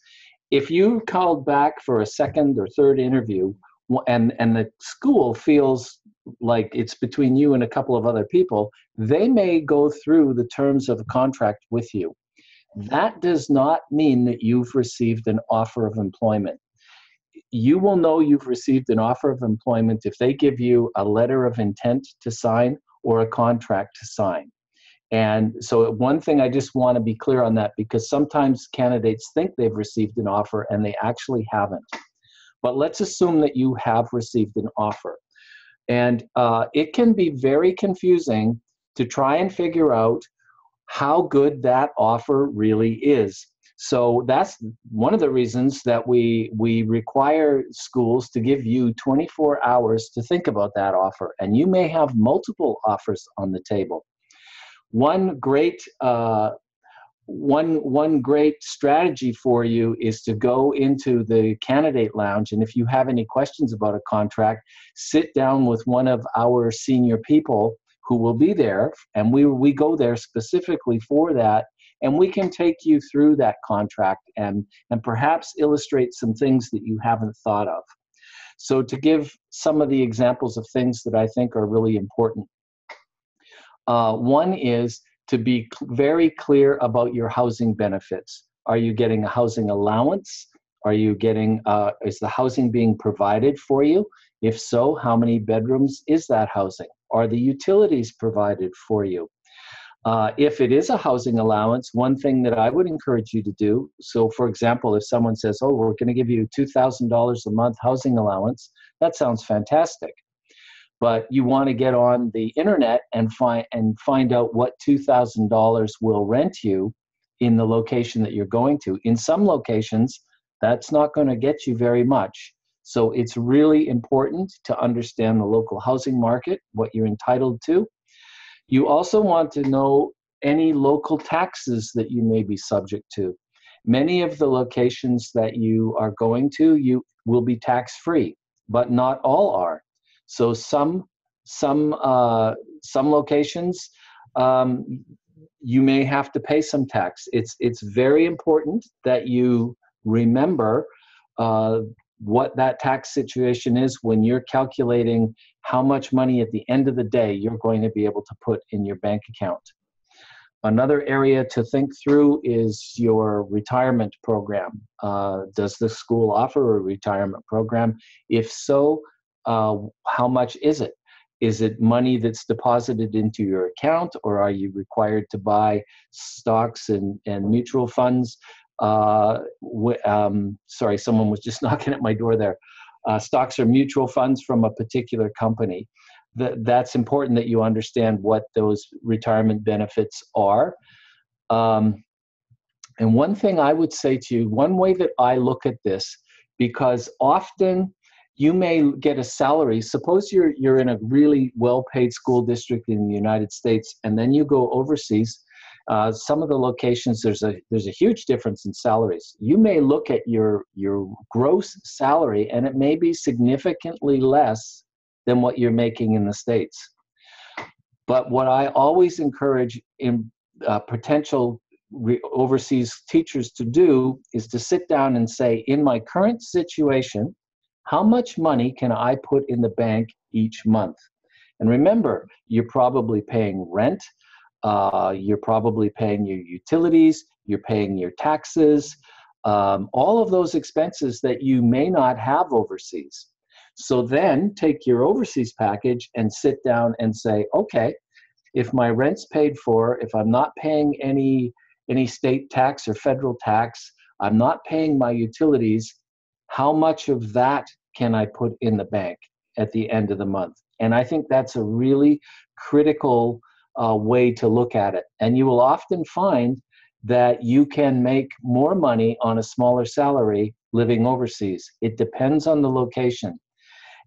if you called back for a second or third interview and the school feels like it's between you and a couple of other people, they may go through the terms of a contract with you. That does not mean that you've received an offer of employment. You will know you've received an offer of employment if they give you a letter of intent to sign or a contract to sign. And so one thing I just want to be clear on that, because sometimes candidates think they've received an offer and they actually haven't. But let's assume that you have received an offer. And it can be very confusing to try and figure out how good that offer really is. So that's one of the reasons that we require schools to give you 24 hours to think about that offer. And you may have multiple offers on the table. One great strategy for you is to go into the candidate lounge, and if you have any questions about a contract, sit down with one of our senior people who will be there, and we go there specifically for that, and we can take you through that contract and perhaps illustrate some things that you haven't thought of. So to give some of the examples of things that I think are really important. One is to be very clear about your housing benefits. Are you getting a housing allowance? Are you getting, is the housing being provided for you? If so, how many bedrooms is that housing? Are the utilities provided for you? If it is a housing allowance, one thing that I would encourage you to do, so for example, if someone says, oh, we're going to give you $2,000 a month housing allowance, that sounds fantastic. But you want to get on the internet and find out what $2,000 will rent you in the location that you're going to. In some locations, that's not going to get you very much. So it's really important to understand the local housing market, what you're entitled to. You also want to know any local taxes that you may be subject to. Many of the locations that you are going to, you will be tax-free, but not all are. So some locations, you may have to pay some tax. It's very important that you remember what that tax situation is when you're calculating how much money at the end of the day you're going to be able to put in your bank account. Another area to think through is your retirement program. Does the school offer a retirement program? If so, how much is it? Is it money that's deposited into your account, or are you required to buy stocks and mutual funds? Sorry, someone was just knocking at my door there. Stocks or mutual funds from a particular company. That's important that you understand what those retirement benefits are. And one thing I would say to you, one way that I look at this, because often you may get a salary. Suppose you're in a really well-paid school district in the United States, and then you go overseas. Some of the locations, there's a huge difference in salaries. You may look at your gross salary, and it may be significantly less than what you're making in the States. But what I always encourage in potential overseas teachers to do is to sit down and say, in my current situation, how much money can I put in the bank each month? And remember, you're probably paying rent, you're probably paying your utilities, you're paying your taxes, all of those expenses that you may not have overseas. So then take your overseas package and sit down and say, okay, if my rent's paid for, if I'm not paying any state tax or federal tax, I'm not paying my utilities, how much of that can I put in the bank at the end of the month? And I think that's a really critical way to look at it. And you will often find that you can make more money on a smaller salary living overseas. It depends on the location.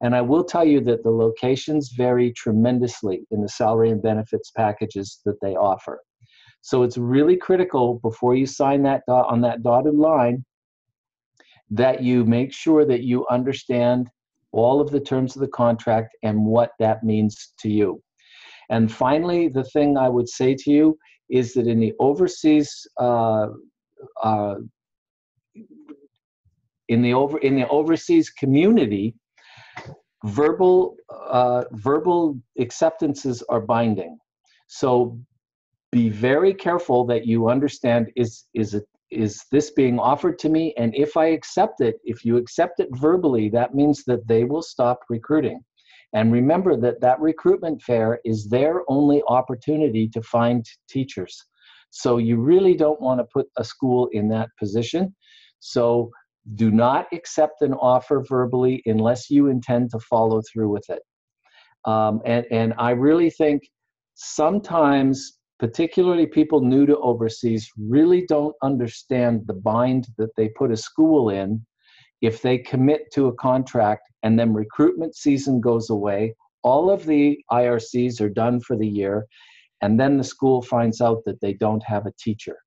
And I will tell you that the locations vary tremendously in the salary and benefits packages that they offer. So it's really critical before you sign that on that dotted line that you make sure that you understand all of the terms of the contract and what that means to you. And finally, the thing I would say to you is that in the overseas overseas community, verbal acceptances are binding. So be very careful that you understand, is this being offered to me? And if I accept it, if you accept it verbally, that means that they will stop recruiting. And remember that that recruitment fair is their only opportunity to find teachers. So you really don't want to put a school in that position. So do not accept an offer verbally unless you intend to follow through with it. And I really think sometimes, particularly people new to overseas, really don't understand the bind that they put a school in if they commit to a contract and then recruitment season goes away. All of the IRCs are done for the year, and then the school finds out that they don't have a teacher.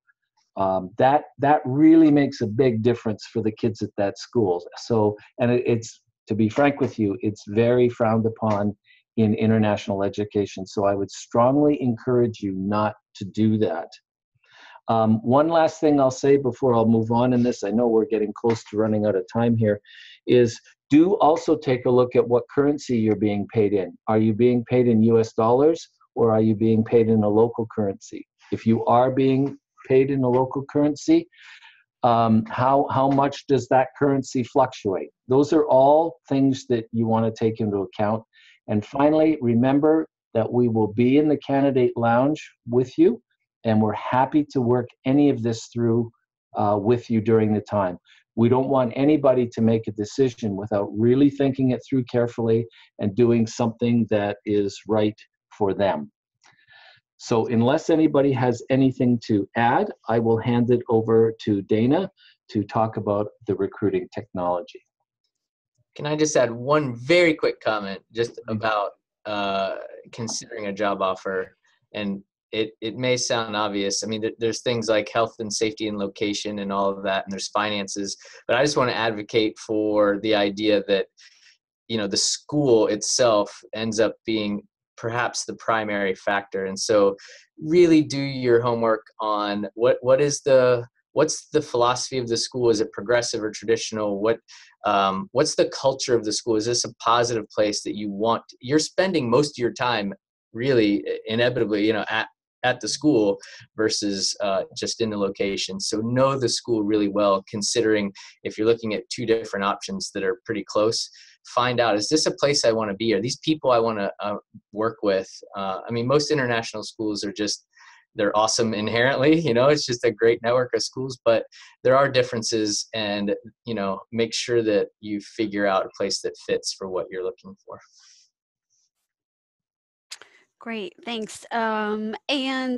That really makes a big difference for the kids at that school. So, and it's, to be frank with you, it's very frowned upon in international education. So I would strongly encourage you not to do that. One last thing I'll say before I'll move on in this, I know we're getting close to running out of time here, is do also take a look at what currency you're being paid in. Are you being paid in US dollars, or are you being paid in a local currency? If you are being paid in a local currency, how much does that currency fluctuate? Those are all things that you want to take into account. And finally, remember that we will be in the candidate lounge with you, and we're happy to work any of this through with you during the time. We don't want anybody to make a decision without really thinking it through carefully and doing something that is right for them. So unless anybody has anything to add, I will hand it over to Dana to talk about the recruiting technology. Can I just add one very quick comment just about considering a job offer? And it may sound obvious. I mean, there's things like health and safety and location and all of that, and there's finances. But I just want to advocate for the idea that, you know, the school itself ends up being perhaps the primary factor. And so really do your homework on what's the philosophy of the school? Is it progressive or traditional? What's the culture of the school? Is this a positive place that you want? You're spending most of your time really inevitably, you know, at the school versus just in the location. So know the school really well, considering if you're looking at two different options that are pretty close. Find out, is this a place I want to be? Are these people I want to work with? I mean, most international schools are just, they're awesome inherently, you know, it's just a great network of schools, but there are differences, and, you know, make sure that you figure out a place that fits for what you're looking for. Great, thanks. And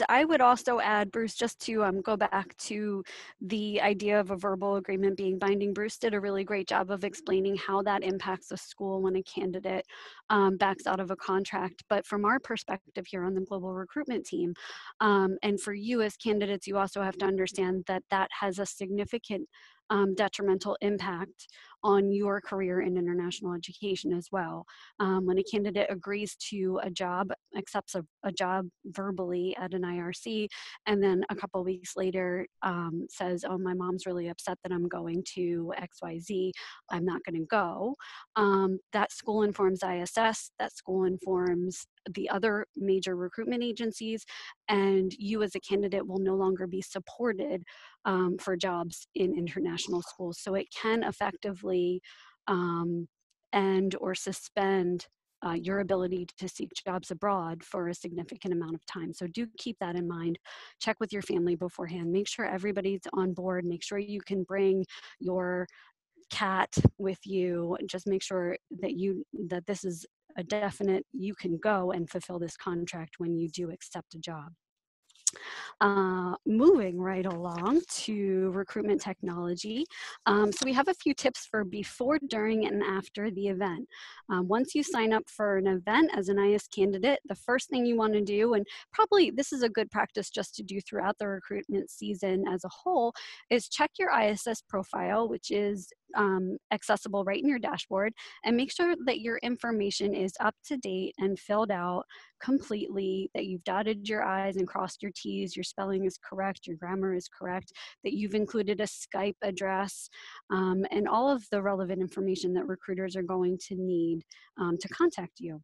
I would also add, Bruce, just to go back to the idea of a verbal agreement being binding. Bruce did a really great job of explaining how that impacts a school when a candidate backs out of a contract. But from our perspective here on the global recruitment team, and for you as candidates, you also have to understand that that has a significant detrimental impact on your career in international education as well. When a candidate agrees to a job, accepts a job verbally at an IRC, and then a couple of weeks later says, oh, my mom's really upset that I'm going to XYZ, I'm not going to go. That school informs ISS, that school informs the other major recruitment agencies, and you as a candidate will no longer be supported for jobs in international schools. So it can effectively end or suspend your ability to seek jobs abroad for a significant amount of time. So do keep that in mind. Check with your family beforehand. Make sure everybody's on board. Make sure you can bring your cat with you. Just make sure that this is a definite, you can go and fulfill this contract when you do accept a job. Moving right along to recruitment technology. So we have a few tips for before, during, and after the event. Once you sign up for an event as an IS candidate, the first thing you want to do, and probably this is a good practice just to do throughout the recruitment season as a whole, is check your ISS profile, which is accessible right in your dashboard, and make sure that your information is up to date and filled out completely, that you've dotted your I's and crossed your T's, your spelling is correct, your grammar is correct, that you've included a Skype address, and all of the relevant information that recruiters are going to need to contact you.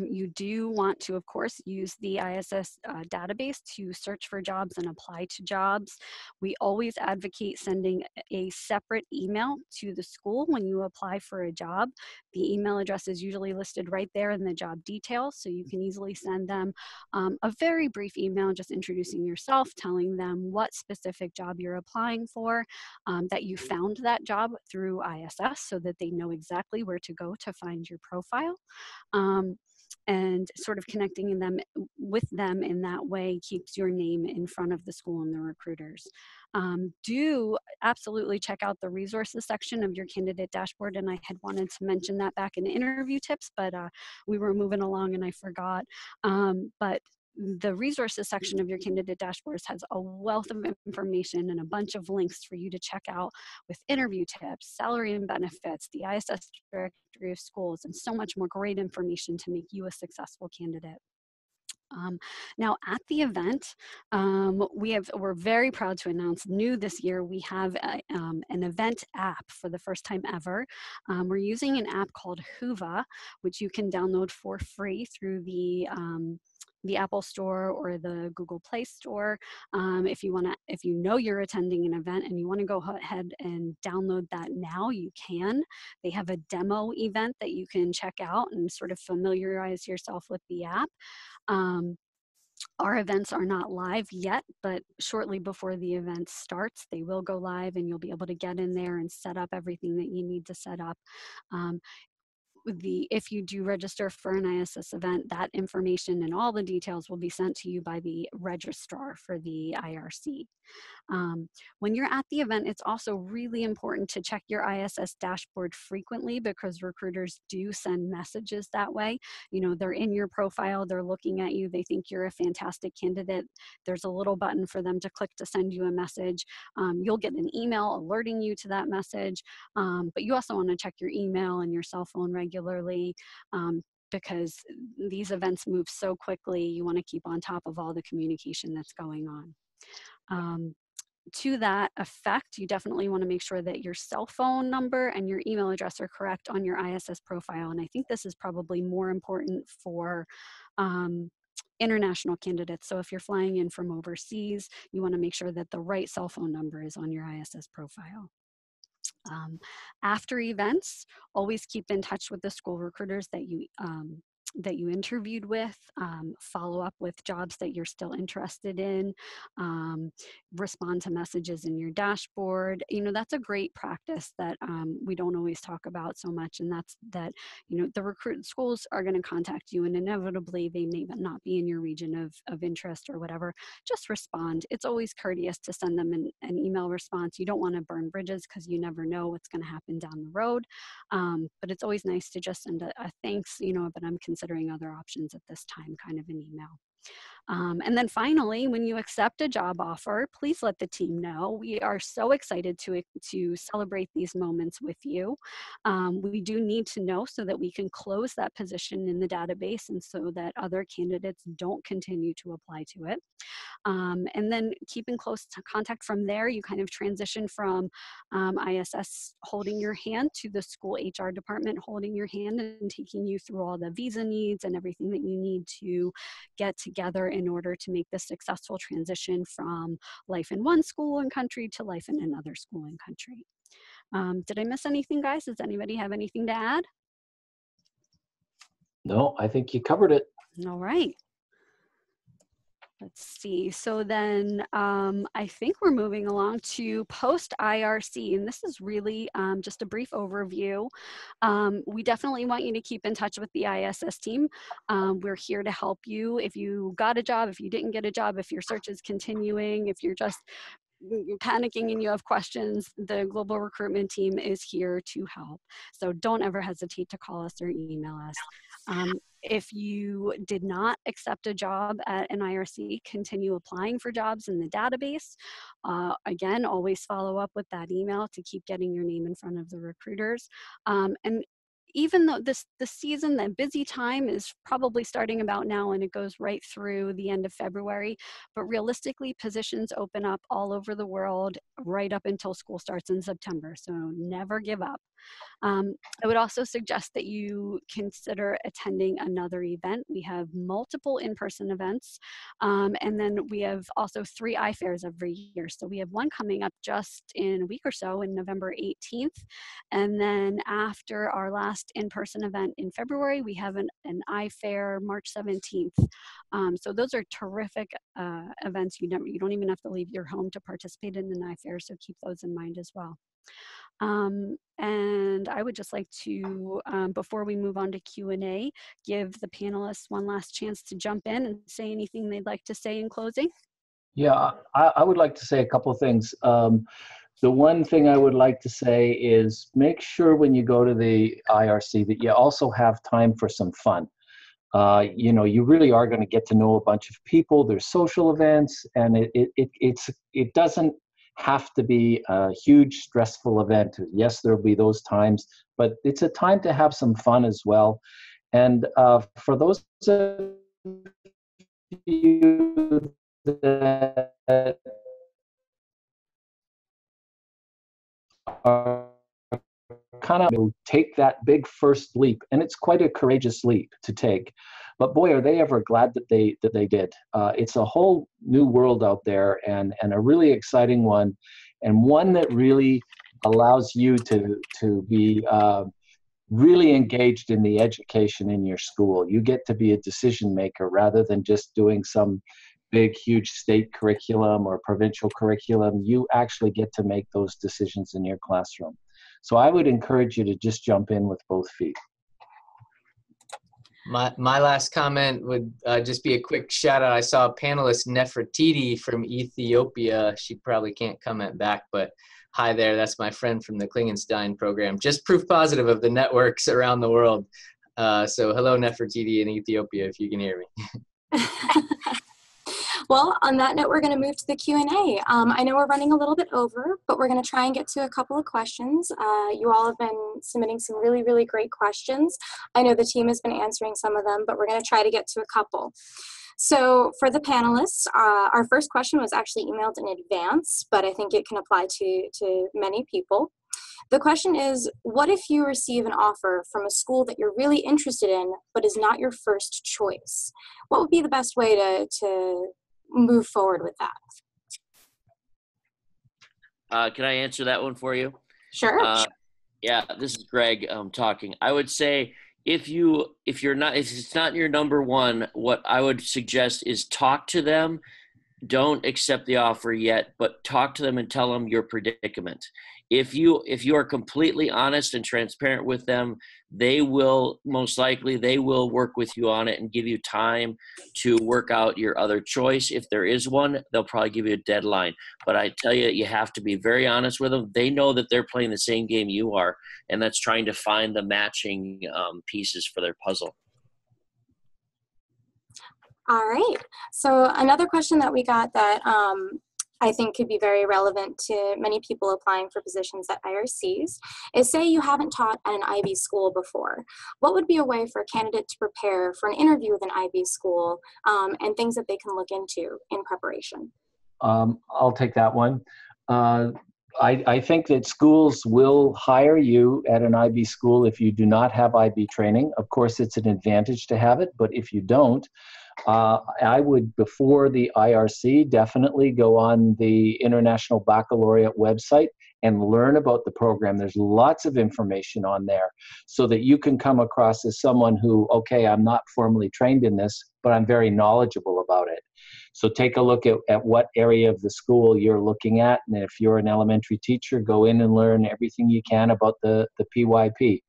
You do want to, of course, use the ISS database to search for jobs and apply to jobs. We always advocate sending a separate email to the school when you apply for a job. The email address is usually listed right there in the job details, so you can easily send them a very brief email just introducing yourself, telling them what specific job you're applying for, that you found that job through ISS so that they know exactly where to go to find your profile. And sort of connecting them with them in that way keeps your name in front of the school and the recruiters. Do absolutely check out the resources section of your candidate dashboard, and I had wanted to mention that back in interview tips, but we were moving along and I forgot. But the resources section of your candidate dashboards has a wealth of information and a bunch of links for you to check out with interview tips, salary and benefits, the ISS directory of schools, and so much more great information to make you a successful candidate. Now at the event, we're very proud to announce new this year, we have an event app for the first time ever. We're using an app called Whova, which you can download for free through the Apple Store or the Google Play Store. If you know you're attending an event and you want to go ahead and download that now, you can. They have a demo event that you can check out and sort of familiarize yourself with the app. Our events are not live yet, but shortly before the event starts, they will go live and you'll be able to get in there and set up everything that you need to set up. If you do register for an ISS event, that information and all the details will be sent to you by the registrar for the IRC. When you're at the event, it's also really important to check your ISS dashboard frequently because recruiters do send messages that way. You know, they're in your profile, they're looking at you, they think you're a fantastic candidate. There's a little button for them to click to send you a message. You'll get an email alerting you to that message, but you also want to check your email and your cell phone regularly. Because these events move so quickly, you want to keep on top of all the communication that's going on. To that effect, you definitely want to make sure that your cell phone number and your email address are correct on your ISS profile. And I think this is probably more important for international candidates. So if you're flying in from overseas, you want to make sure that the right cell phone number is on your ISS profile. After events, always keep in touch with the school recruiters that you interviewed with, follow up with jobs that you're still interested in, respond to messages in your dashboard. You know, that's a great practice that we don't always talk about so much, and that's that, you know, the schools are going to contact you and inevitably they may not be in your region of interest or whatever. Just respond. It's always courteous to send them an email response. You don't want to burn bridges because you never know what's going to happen down the road, but it's always nice to just send a thanks, you know, but I'm considering other options at this time kind of an email. And then finally, when you accept a job offer, please let the team know. We are so excited to celebrate these moments with you. We do need to know so that we can close that position in the database and so that other candidates don't continue to apply to it. And then keeping close contact from there, you kind of transition from ISS holding your hand to the school HR department holding your hand and taking you through all the visa needs and everything that you need to get together in order to make the successful transition from life in one school and country to life in another school and country. Did I miss anything, guys? Does anybody have anything to add? No, I think you covered it. All right. Let's see. So then I think we're moving along to post IRC, and this is really just a brief overview. We definitely want you to keep in touch with the ISS team. We're here to help you if you got a job, if you didn't get a job, if your search is continuing, if you're just panicking and you have questions, the global recruitment team is here to help. So don't ever hesitate to call us or email us. If you did not accept a job at an IRC, continue applying for jobs in the database. Again, always follow up with that email to keep getting your name in front of the recruiters. And even though the season, the busy time is probably starting about now and it goes right through the end of February, but realistically positions open up all over the world right up until school starts in September. So never give up. I would also suggest that you consider attending another event. We have multiple in-person events, and then we have also 3 iFairs every year. So we have one coming up just in a week or so in November 18th. And then after our last in-person event in February, we have an iFair March 17th. So those are terrific events. You don't even have to leave your home to participate in an iFair, so keep those in mind as well. And I would just like to, before we move on to Q&A, give the panelists one last chance to jump in and say anything they'd like to say in closing. Yeah, I would like to say a couple of things. The one thing I would like to say is make sure when you go to the IRC that you also have time for some fun. You know, you really are going to get to know a bunch of people. There's social events, and it doesn't have to be a huge stressful event. Yes, there'll be those times, but it's a time to have some fun as well. And for those of you that are kind of take that big first leap, and it's quite a courageous leap to take, but boy, are they ever glad that they did. It's a whole new world out there, and a really exciting one, and one that really allows you to be really engaged in the education in your school. You get to be a decision maker rather than just doing some big, huge state curriculum or provincial curriculum. You actually get to make those decisions in your classroom. So I would encourage you to just jump in with both feet. My last comment would just be a quick shout out. I saw panelist Nefertiti from Ethiopia. She probably can't comment back, but hi there. That's my friend from the Klingenstein program. Just proof positive of the networks around the world. So hello, Nefertiti in Ethiopia, if you can hear me. Well, on that note, we're going to move to the Q&A. I know we're running a little bit over, but we're going to try and get to a couple of questions. You all have been submitting some really, really great questions. I know the team has been answering some of them, but we're going to try to get to a couple. So for the panelists, our first question was actually emailed in advance, but I think it can apply to many people. The question is, what if you receive an offer from a school that you're really interested in, but is not your first choice? What would be the best way to move forward with that? Can I answer that one for you? Sure. Yeah, this is Greg talking. I would say if it's not your number one, what I would suggest is talk to them. Don't accept the offer yet, but talk to them and tell them your predicament. If you are completely honest and transparent with them, they will most likely work with you on it and give you time to work out your other choice. If there is one, they'll probably give you a deadline. But I tell you, you have to be very honest with them. They know that they're playing the same game you are, and that's trying to find the matching pieces for their puzzle. All right. So another question that we got that I think could be very relevant to many people applying for positions at IRCs is, say you haven't taught at an IB school before. What would be a way for a candidate to prepare for an interview with an IB school and things that they can look into in preparation? I'll take that one. I think that schools will hire you at an IB school if you do not have IB training. Of course, it's an advantage to have it, but if you don't, I would, before the IRC, definitely go on the International Baccalaureate website and learn about the program. There's lots of information on there so that you can come across as someone who, okay, I'm not formally trained in this, but I'm very knowledgeable about it. So take a look at what area of the school you're looking at. And if you're an elementary teacher, go in and learn everything you can about the PYP.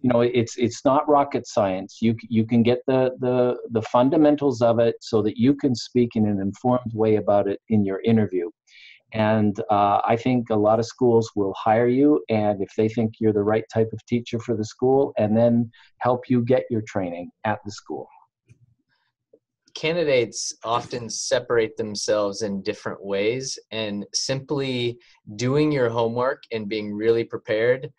You know, it's not rocket science. You can get the fundamentals of it so that you can speak in an informed way about it in your interview. And I think a lot of schools will hire you, and if they think you're the right type of teacher for the school, and then help you get your training at the school. Candidates often separate themselves in different ways, and simply doing your homework and being really prepared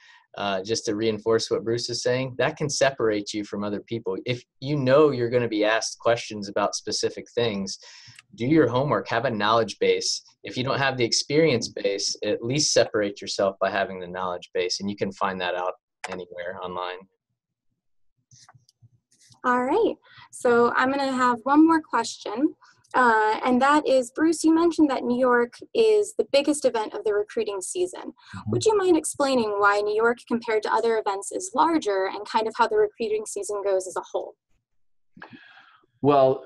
just to reinforce what Bruce is saying, that can separate you from other people. If you know you're going to be asked questions about specific things, do your homework, have a knowledge base. If you don't have the experience base, at least separate yourself by having the knowledge base, and you can find that out anywhere online. All right, so I'm going to have one more question, and that is, Bruce, you mentioned that New York is the biggest event of the recruiting season. Mm-hmm. Would you mind explaining why New York compared to other events is larger and kind of how the recruiting season goes as a whole? Well,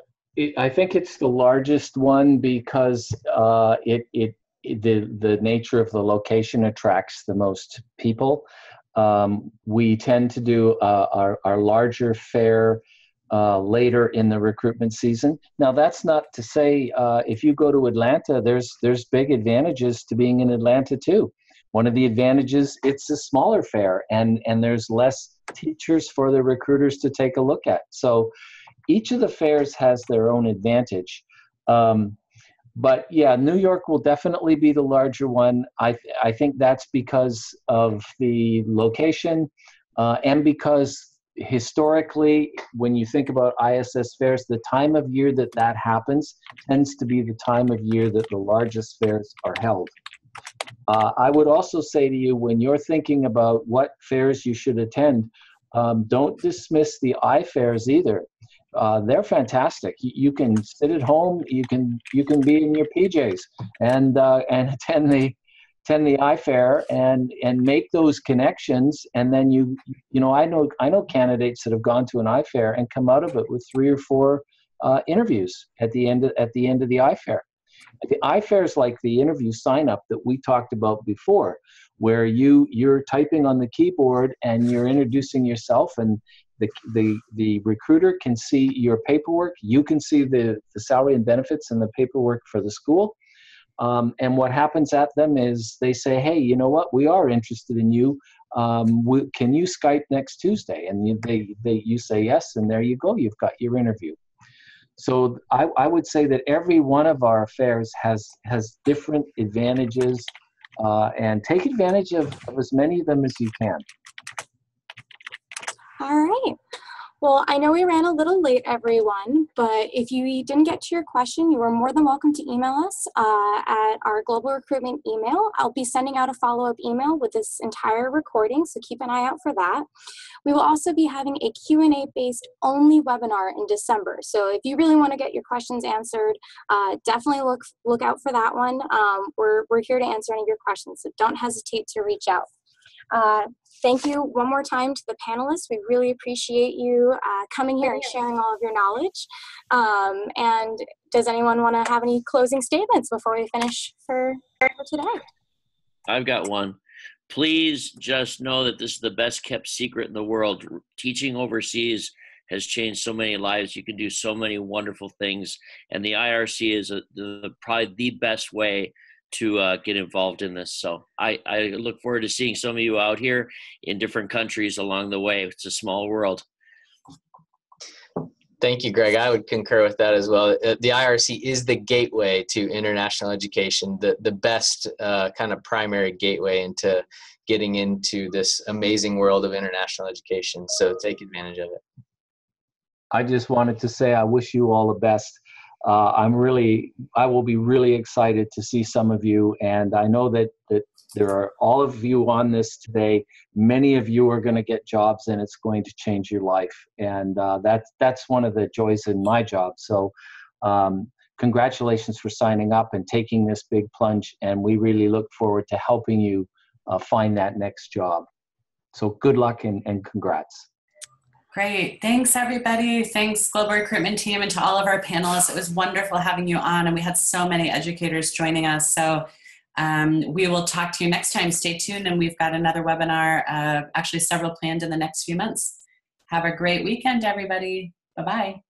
I think it's the largest one because the nature of the location attracts the most people. We tend to do our larger fair later in the recruitment season. Now, that's not to say if you go to Atlanta, there's big advantages to being in Atlanta too. One of the advantages, it's a smaller fair, and there's less teachers for the recruiters to take a look at. So each of the fairs has their own advantage. But yeah, New York will definitely be the larger one. I think that's because of the location and because historically, when you think about ISS fairs, the time of year that happens tends to be the time of year that the largest fairs are held. I would also say to you, when you're thinking about what fairs you should attend, don't dismiss the I-fairs either. They're fantastic. You can sit at home. You can be in your PJs and attend the I-fair and make those connections. And then I know candidates that have gone to an I-fair and come out of it with 3 or 4 interviews at the end of the I-fair. The I-fair is like the interview sign-up that we talked about before, where you're typing on the keyboard and you're introducing yourself, and the recruiter can see your paperwork. You can see the salary and benefits and the paperwork for the school. And what happens at them is they say, hey, you know what? We are interested in you. Can you Skype next Tuesday? And you say yes, and there you go. You've got your interview. So I would say that every one of our fairs has different advantages, and take advantage of as many of them as you can. All right. Well, I know we ran a little late, everyone, but if you didn't get to your question, you are more than welcome to email us at our global recruitment email. I'll be sending out a follow-up email with this entire recording, so keep an eye out for that. We will also be having a Q&A based only webinar in December. So if you really want to get your questions answered, definitely look out for that one. We're here to answer any of your questions, so don't hesitate to reach out. Thank you one more time to the panelists. We really appreciate you coming here and sharing all of your knowledge. And does anyone want to have any closing statements before we finish for today? I've got one. Please just know that this is the best kept secret in the world. Teaching overseas has changed so many lives. You can do so many wonderful things. And the IRC is probably the best way to get involved in this. So I look forward to seeing some of you out here in different countries along the way. It's a small world. Thank you, Greg. I would concur with that as well. The IRC is the gateway to international education, the best kind of primary gateway into getting into this amazing world of international education. So take advantage of it. I just wanted to say I wish you all the best. I will be really excited to see some of you, and I know that there are all of you on this today. Many of you are going to get jobs, and it's going to change your life, and that's one of the joys in my job. So congratulations for signing up and taking this big plunge, and we really look forward to helping you find that next job. So good luck and congrats. Great. Thanks, everybody. Thanks, Global Recruitment Team, and to all of our panelists. It was wonderful having you on, and we had so many educators joining us. So we will talk to you next time. Stay tuned, and we've got another webinar, actually several planned in the next few months. Have a great weekend, everybody. Bye-bye.